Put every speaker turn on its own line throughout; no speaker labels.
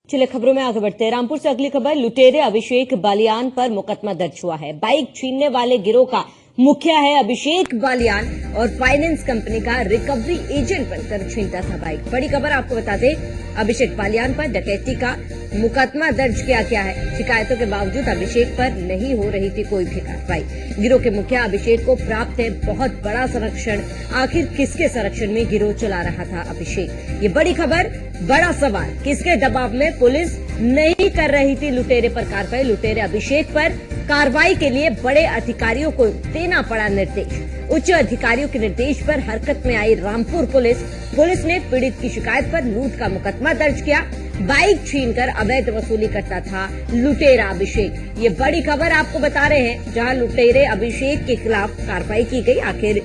चलिए खबरों में आगे बढ़ते हैं। रामपुर से अगली खबर, लुटेरे अभिषेक बालियान पर मुकदमा दर्ज हुआ है। बाइक छीनने वाले गिरोह का मुखिया है अभिषेक बालियान और फाइनेंस कंपनी का रिकवरी एजेंट बनकर छीनता था बाइक। बड़ी खबर आपको बता दें, अभिषेक बालियान पर डकैती का मुकदमा दर्ज किया गया है। शिकायतों के बावजूद अभिषेक पर नहीं हो रही थी कोई भी कार्रवाई। गिरोह के मुखिया अभिषेक को प्राप्त है बहुत बड़ा संरक्षण। आखिर किसके संरक्षण में गिरोह चला रहा था अभिषेक? ये बड़ी खबर, बड़ा सवाल, किसके दबाव में पुलिस नहीं कर रही थी लुटेरे पर कार्रवाई? लुटेरे अभिषेक पर कार्रवाई के लिए बड़े अधिकारियों को देना पड़ा निर्देश। उच्च अधिकारियों के निर्देश पर हरकत में आई रामपुर पुलिस ने पीड़ित की शिकायत पर लूट का मुकदमा दर्ज किया। बाइक छीनकर अवैध वसूली करता था लुटेरा अभिषेक। ये बड़ी खबर आपको बता रहे हैं, जहां लुटेरे अभिषेक के खिलाफ कार्रवाई की गई। आखिर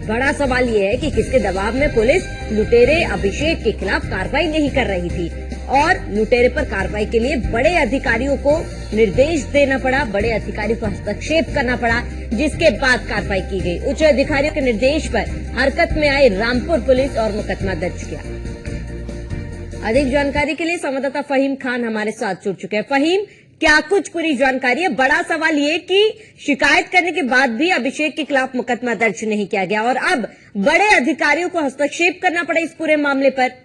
बड़ा सवाल ये है कि किसके दबाव में पुलिस लुटेरे अभिषेक के खिलाफ कार्रवाई नहीं कर रही थी और लुटेरे पर कार्रवाई के लिए बड़े अधिकारियों को निर्देश देना पड़ा, बड़े अधिकारियों को हस्तक्षेप करना पड़ा, जिसके बाद कार्रवाई की गई। उच्च अधिकारियों के निर्देश पर हरकत में आई रामपुर पुलिस और मुकदमा दर्ज किया। अधिक जानकारी के लिए संवाददाता फहीम खान हमारे साथ जुड़ चुके हैं। फहीम, क्या कुछ पूरी जानकारी है? बड़ा सवाल ये कि शिकायत करने के बाद भी अभिषेक के खिलाफ मुकदमा दर्ज नहीं किया गया और अब बड़े अधिकारियों को हस्तक्षेप करना पड़ा इस पूरे मामले पर।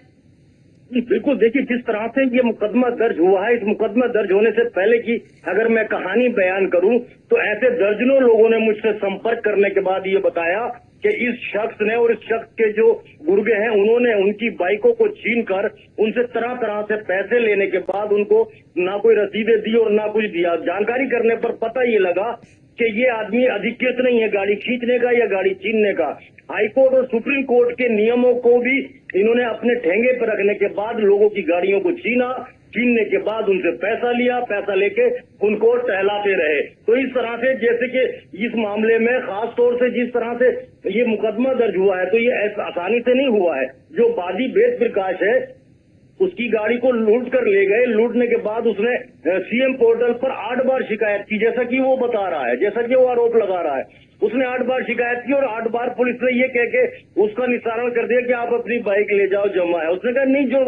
बिल्कुल, देखिए जिस तरह से ये मुकदमा दर्ज हुआ है, इस मुकदमा दर्ज होने से पहले की अगर मैं कहानी बयान करूं तो ऐसे दर्जनों लोगों ने मुझसे संपर्क करने के बाद ये बताया कि इस शख्स ने और इस शख्स के जो गुर्गे हैं उन्होंने उनकी बाइकों को छीनकर उनसे तरह तरह से पैसे लेने के बाद उनको ना कोई रसीदें दी और ना कुछ दिया। जानकारी करने पर पता ये लगा कि ये आदमी अधिकृत नहीं है गाड़ी खींचने का या गाड़ी छीनने का। हाईकोर्ट और सुप्रीम कोर्ट के नियमों को भी इन्होंने अपने ठेंगे पर रखने के बाद लोगों की गाड़ियों को छीनने के बाद उनसे पैसा लिया, पैसा लेके उनको टहलाते रहे। तो इस तरह से जैसे कि इस मामले में खास तौर से जिस तरह से ये मुकदमा दर्ज हुआ है तो ये आसानी से नहीं हुआ है। जो वादी वेद प्रकाश है उसकी गाड़ी को लूट कर ले गए। लूटने के बाद उसने सीएम पोर्टल पर 8 बार शिकायत की, जैसा कि वो बता रहा है, जैसा कि वो आरोप लगा रहा है। उसने 8 बार शिकायत की और 8 बार पुलिस ने ये कह के उसका निस्तारण कर दिया कि आप अपनी बाइक ले जाओ, जमा है। उसने कहा नहीं, जो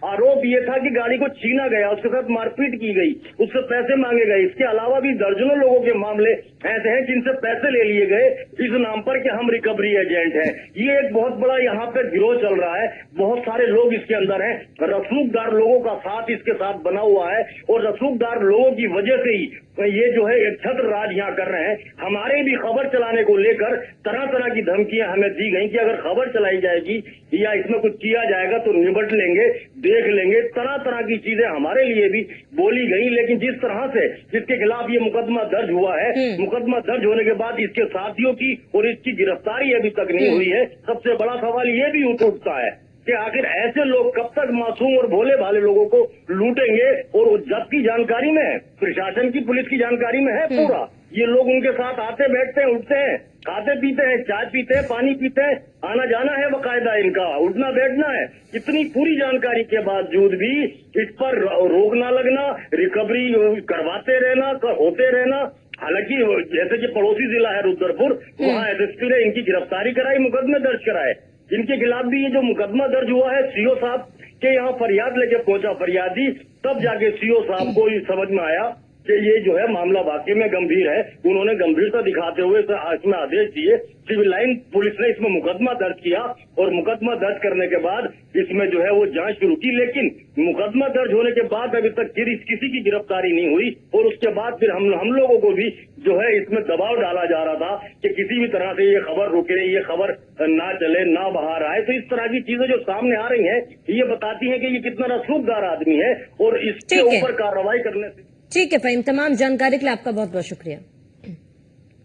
आरोप ये था कि गाड़ी को छीना गया, उसके साथ मारपीट की गई, उससे पैसे मांगे गए। इसके अलावा भी दर्जनों लोगों के मामले ऐसे हैं जिनसे पैसे ले लिए गए इस नाम पर कि हम रिकवरी एजेंट हैं। ये एक बहुत बड़ा यहाँ पे गिरोह चल रहा है, बहुत सारे लोग इसके अंदर हैं। रसूखदार लोगों का साथ इसके साथ बना हुआ है और रसूखदार लोगों की वजह से ही ये जो है एक छत्र राज यहाँ कर रहे हैं। हमारे भी खबर चलाने को लेकर तरह तरह की धमकियां हमें दी गई कि अगर खबर चलाई जाएगी या इसमें कुछ किया जाएगा तो निपट लेंगे, देख लेंगे, तरह तरह की चीजें हमारे लिए भी बोली गई। लेकिन जिस तरह से जिसके खिलाफ ये मुकदमा दर्ज हुआ है, मुकदमा दर्ज होने के बाद इसके साथियों की और इसकी गिरफ्तारी अभी तक नहीं हुई है। सबसे बड़ा सवाल ये भी उठता है कि आखिर ऐसे लोग कब तक मासूम और भोले भाले लोगों को लूटेंगे? और जबकि जानकारी में है, प्रशासन की, पुलिस की जानकारी में है पूरा, ये लोग उनके साथ आते बैठते हैं, उठते हैं, खाते पीते हैं, चाय पीते हैं, पानी पीते हैं, आना जाना है बकायदा इनका, उठना बैठना है। इतनी पूरी जानकारी के बावजूद भी इस पर रोक ना लगना, रिकवरी करवाते रहना, होते रहना। हालांकि जैसे कि पड़ोसी जिला है रुद्रपुर, वहाँ एसएसपी ने इनकी गिरफ्तारी कराई, मुकदमे दर्ज कराए। इनके खिलाफ भी ये जो मुकदमा दर्ज हुआ है, सीओ साहब के यहाँ फरियाद लेके पहुंचा फरियादी, तब जाके सीओ साहब को समझ में आया कि ये जो है मामला वाकई में गंभीर है। उन्होंने गंभीरता दिखाते हुए इसमें आदेश दिए। सिविल लाइन पुलिस ने इसमें मुकदमा दर्ज किया और मुकदमा दर्ज करने के बाद इसमें जो है वो जांच शुरू की। लेकिन मुकदमा दर्ज होने के बाद अभी तक किसी की गिरफ्तारी नहीं हुई और उसके बाद फिर हम लोगों को भी जो है इसमें दबाव डाला जा रहा था कि किसी भी तरह से ये खबर रुके, ये खबर ना चले, ना बाहर आए। तो इस तरह की चीजें जो सामने आ रही हैं ये बताती हैं कि ये कितना रसूखदार आदमी है और इसके ऊपर कार्रवाई करने से।
ठीक है फहीम, तमाम जानकारी के लिए आपका बहुत बहुत शुक्रिया।